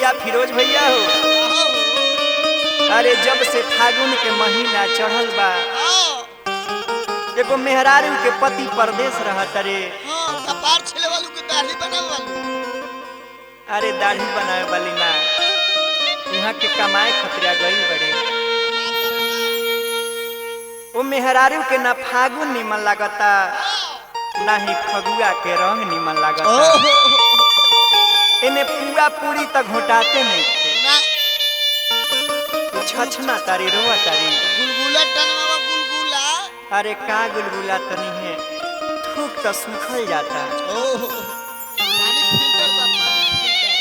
भैया फिरोज भैया हो। अरे जब से फागुन के महीना चढ़ल बा एगो मेहरारू के पति परदेश रहत रे। कपार छेले वालू के दाढ़ी बनावे वालू। अरे दाढ़ी बनावे वाली ना यहाँ के कमाए खतरा गई बड़े। वो मेहरारू के ना फागुन निमन लागता ना ही फगुआ के रंग निमन लागता। इन्हें पूरा पूरी तक घोटाते नहीं छछना तारी रोआ तारी गुलगुला टनवा गुलगुला। अरे का गुलगुला तनी है थूक तो सूखल जाता। पानी फिल्टर बा पानी फिल्टर।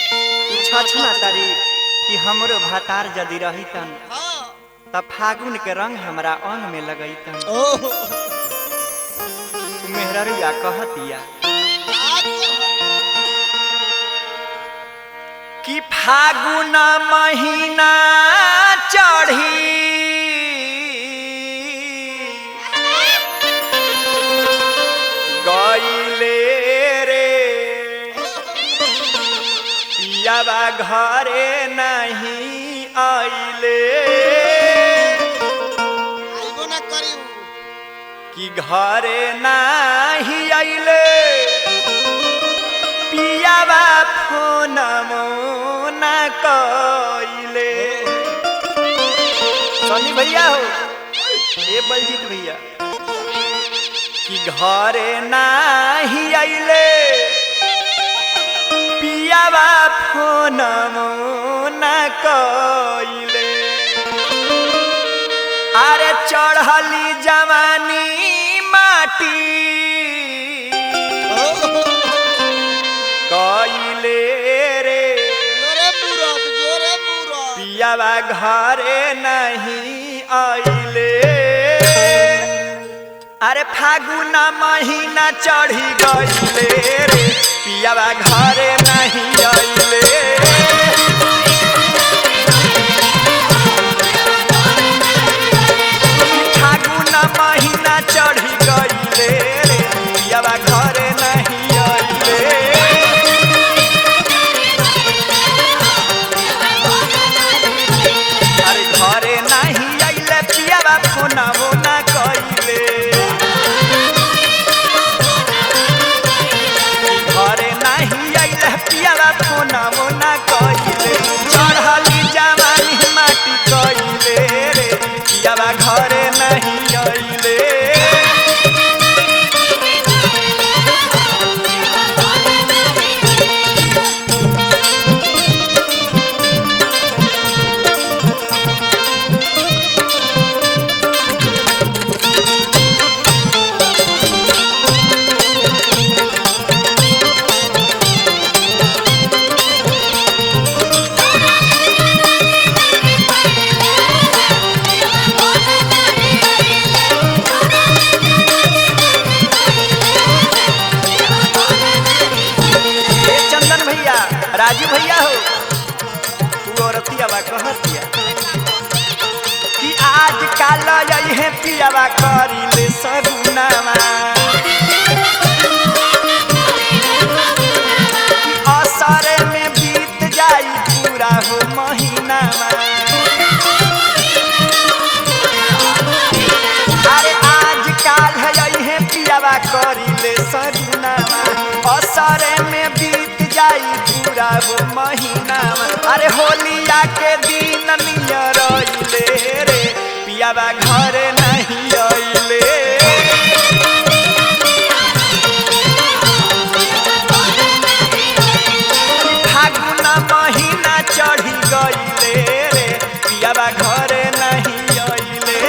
छछना तारी कि हमरो भातार जदी रहितन तब फागुन के रंग हमरा अंग में लगैतन। मेहरारूया कहतिया कि फागुन महीना चढ़ी गईले रे पियावा घरे नहीं आइले आइबो ना करियो कि घरे नहीं आइले पियावा फोन मोना कइले। सनी भैया हो ए बलजीत भैया कि घरे नहीं आइले पियावा फोन मोना कइले। अरे चढ़ली जवानी माटी कइले रे जोरे पूरा पियावा घरे नहीं आइले। अरे फागुन महीना चढ़ी गइले रे पियावा घरे नहीं आइले। फागुन महीना चढ़ी गइले रे पियावा घरे नहीं आइले। अरे घरे नहीं आइले पियावा फोना मोना कइले। घरे नहीं आइले पियावा फोना मोना कइले। चढ़ली जवानी माटी कइले रे पियावा घरे नहीं आइले। राजू भैया हो तू औरतियावा कहतिया कि आज काल यही पियावा करिले सगुनावा असरे में बीत जाई पूरा हो महीनावा। अरे आज काल यही पियावा करिले सगुनावा असरे में बीत जाई पूरा वो महीना। अरे होलिया के दिन नियर आइले रे पियावा घरे नहीं आइले। फागुन महीना चढ़ी गइले रे पियावा घरे नहीं आइले।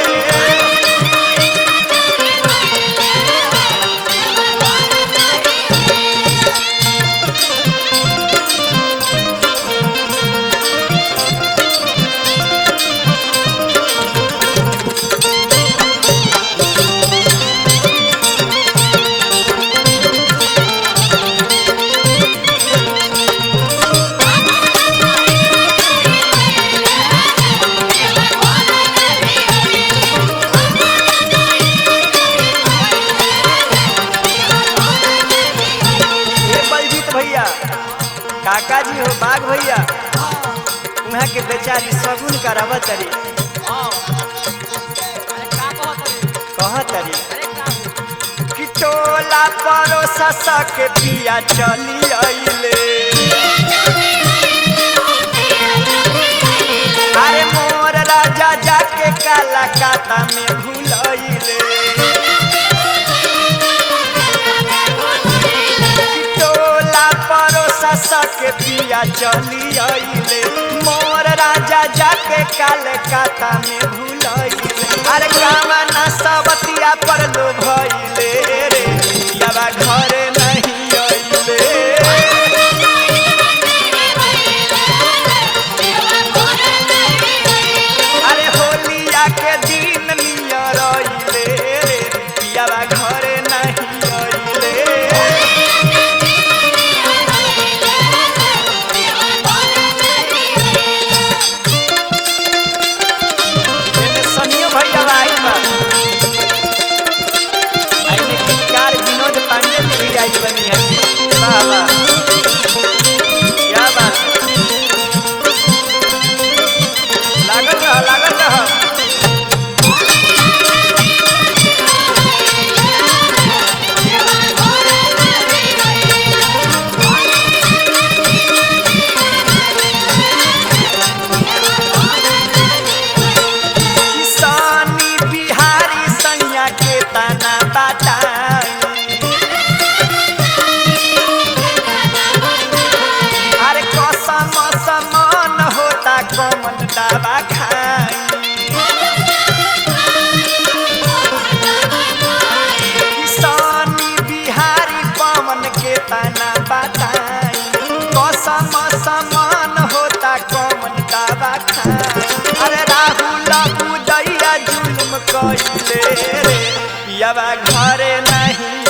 शगुन करावत तरी कहत तरी कि टोला परोसा सके पिया चली अइले अरे मोर राजा जाके काला काता में भूलइले टोला परोसा सके पिया चली अइले मोर राजा जाके काले काता में भूलइले अरे कामना सबतिया पर लो भइले रे पियावा घरे नहीं अइले अरे होलिया के दिन नियर अइले रे पियावा घरे नहीं अइले एने सनियो भैया आइल बा आइने गीतकार विनोद पांडे भी आइल बनी है वाह वाह क्या बात है लागल रह किसानी बिहारी सैया के तना बताई अरे कसम समान होता कमन दवा खाई किसानी बिहारी पवन के तना बताई कसम समान होता कमन दवा खाई अरे राहुल उदैया जुल्म कइले रे पियावा घरे नहीं